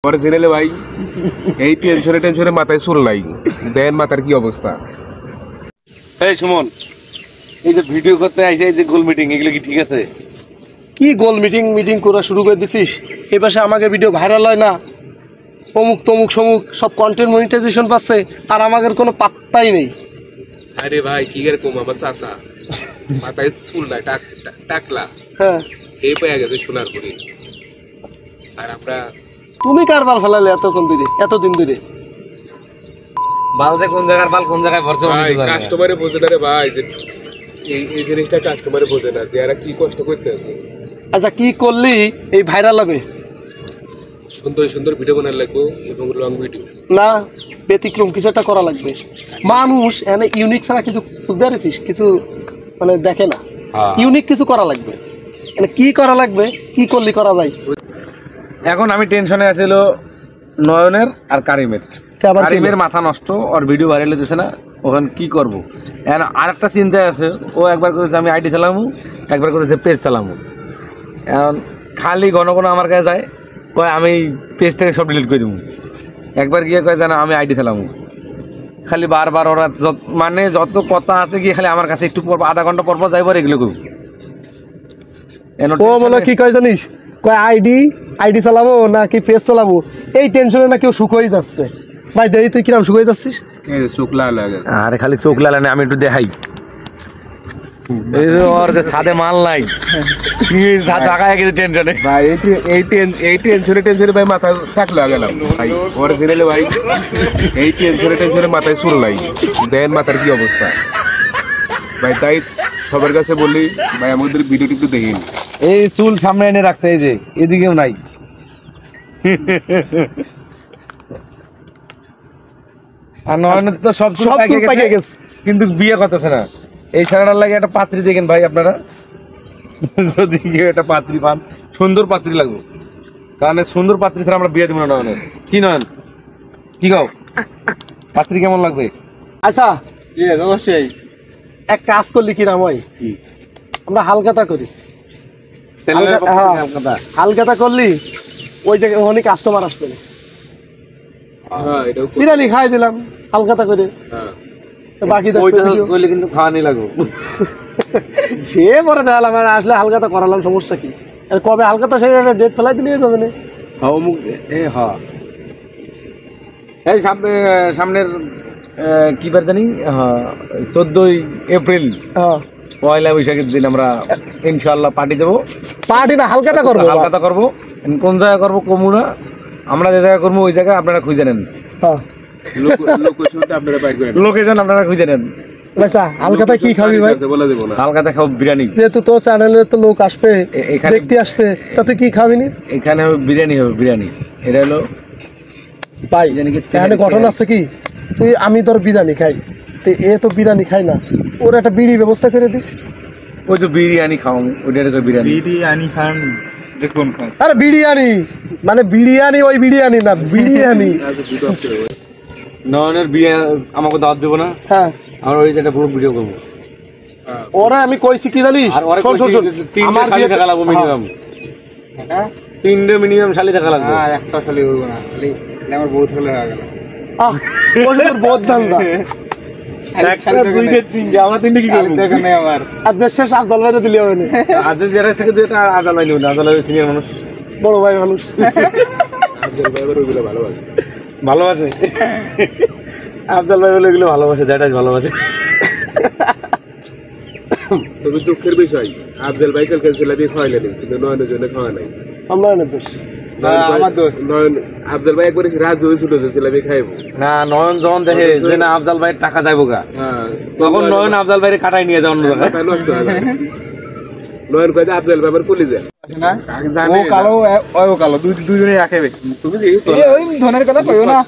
Original ভাই এই টেনশনে মাথায় চুল নাই দেন মাথার কি অবস্থা। এই সুমন, এই যে ভিডিও করতে আইছে, এই যে গোল মিটিং, এগুলো কি ঠিক আছে? কি গোল মিটিং করা শুরু করে দিছিস? এই পাশে আমাকে ভিডিও ভাইরাল হয় না, অমুক তমুক সমুক সব কন্টেন্ট মনিটাইজেশন পাচ্ছে, আর আমাদের কোনো পাত্তাই নেই। আরে ভাই কি এরকম আমার চাচা মাথায় চুল নাই টাকলা হ্যাঁ, এই পেয়ে গেছে সোনার পরে। আর আমরা তুমি কার বাল ফেলালে এতদিন ধরে? বালতে কোন জায়গার বাল কোন জায়গায় ভরতে ভাই কাস্টমারে বোঝে না রে ভাই, যে এই জিনিসটা কাস্টমারে বোঝে না যে এরা কি কষ্ট করতে আছে। আচ্ছা, কি করলি এই ভাইরাল হবে? সুন্দর ভিডিও বানার লাগবো এবং লং ভিডিও না, ব্যতিক্রম কিছু একটা করা লাগবে। মানুষ এনে ইউনিক ছাড়া কিছু বুঝতে পারছিস, কিছু মানে দেখে না। ইউনিক কিছু করা লাগবে। মানে কি করা লাগবে, কি করলি করা যায়? এখন আমি টেনশনে আছিল নয়নের আর কারিমের মাথা নষ্ট, আর ভিডিও ভাইরাল হতেছে না, ওখানে কি করব। আর একটা চিন্তায় আছে, ও একবার করেছে আমি আইডি চালামু, একবার করেছে পেজ চালামু। এখন খালি ঘন আমার কাছে যায়, কয় আমি পেজ থেকে সব ডিলিট করে দেবো। একবার গিয়ে কয় জানা আমি আইডি চালামু। খালি বারবার ওরা মানে যত কথা আছে গিয়ে খালি আমার কাছে একটু পর আধা ঘন্টা পর যাইবার এগুলো করব। ও বলে কি কয় জানিস, কয় আইডি চালাবো নাকি পেজ চালাবো, এই টেনশনে না কেউ সুখ হয়ে যাচ্ছে। ভাই দেখি তুই কিরম সুখ হয়ে যাচ্ছিস? চোখ লাগে। আরে খালি চোখ লাগানে, আমি একটু দেখাই। এই যে ওর যে সাদে মাল নাই, টাকায় গেছে টেনশনে ভাই। এই টেনশনে ভাই মাথা থাকলে গেলাম ভাই। অরিজিনাল ভাই এই টেনশনে মাথায় চুল নাই দেন মাথার কি অবস্থা ভাই। তাই সবার কাছে বললি ভাই আমাদের ভিডিওটি একটু দেখিন। এই চুল সামনে এনে রাখছে, এই যে এদিকেও নাই। আর নয়নের তো সব চুল পাকে গেছে, কিন্তু বিয়ে করতেছে না। এই ছাড়ার লাগে একটা পাত্রী দেখেন ভাই আপনারা, যদি কেউ একটা পাত্রী পান, সুন্দর পাত্রী লাগবে। কারণ সুন্দর পাত্রী ছাড়া আমরা বিয়ে দিব না নয়নের। কি নয়ন, কি গাও পাত্রী কেমন লাগবে? আচ্ছা অবশ্যই এক কাজ করলি কি নাম হয়, আমরা হালকাতা করি। হালকাতা করলি ওই জায়গায় অনেক কাস্টমার আসবে, বিরিয়ানি খাই দিলাম হালকাতা করে। বাকি কিন্তু খাওয়ানি লাগবে। সে পরে দেখালাম, আসলে হালকাতা করালাম, সমস্যা কি? কবে হালকাতা সেটা একটা ডেট ফেলাই দিলে যাবে না। এই সামনের কি বার জানি, 14ই এপ্রিল পয়লা বৈশাখের দিন আমরা ইনশাআল্লাহ পার্টি দেবো। পার্টি না, হালকাতা করবো। কোন জায়গায় করবো কমু না, আমরা যে জায়গায় করবো ওই জায়গায় আপনারা খুঁজে নেন। লোকেশন আপনারা খুঁজে নেন। আচ্ছা, হালকাতা কি খাবি ভাই? হালকাতা খাবো বিরিয়ানি। যেহেতু তোর চ্যানেলে তো লোক আসবে, দেখতে আসবে, তা তুই কি খাবি? এখানে হবে বিরিয়ানি, এটা হলো ভাই। এখানে ঘটনা আছে কি, তুই আমি তোর বিরিয়ানি খাই, তো এ তো বিরিয়ানি খাই না, ওর একটা বিড়ি ব্যবস্থা করে দিস। ওই তো বিরিয়ানি খাওয়াম, ওইটা বিরিয়ানি খান। দেখুন আরে বিরিয়ানি মানে বিরিয়ানি, ওই বিরিয়ানি না, বিরিয়ানি। নয়নের বিয়ে আমাকে দাওয়াত দেবো না? হ্যাঁ, আমরা ওই একটা পুরো ভিডিও করবো। ওরা আমি কইছি কি জানিস, তিনটে শালি থাকা লাগবো মিনিমাম। 3টে মিনিমাম শালি থাকা লাগবে। একটা শালি হইব না, আমার বহুত হলে হয়ে গেল। বহুত দাম না, আমরা 3টে কি করবো? আমার আজ শেষ আফজাল ভাই দিলে হবে না। আজ জেরা থেকে দুইটা আফজাল ভাই নিব না, আফজাল ভাই সিনিয়র মানুষ, বড় ভাই মানুষ। আফজাল ভাই ওগুলো ভালোবাসে। আফজাল ভাই বলে এগুলো ভালোবাসে, যেটাই ভালোবাসে। তবে দুঃখের বিষয় আফজাল ভাই কালকে জিলাপি খাওয়াইলেন, কিন্তু নয়নের জন্য খাওয়া নাই। আমরা না দোষ, আমার দোষ। নয়ন আফজাল ভাই একবার রাজি হয়েছিল যে জিলাপি খাইবো না। নয়ন যখন দেখে যে না আফজাল ভাইয়ের টাকা যাইবো গা, তখন নয়ন আফজাল ভাইয়ের কাটাই নিয়ে যাও অন্য জায়গায়। নয়ন কয়ে আফজাল ভাই আমার পুলি যায় না, ও কালো ও কালো, দুইজনে একে। তুমি ওই ধনের কথা কইও না।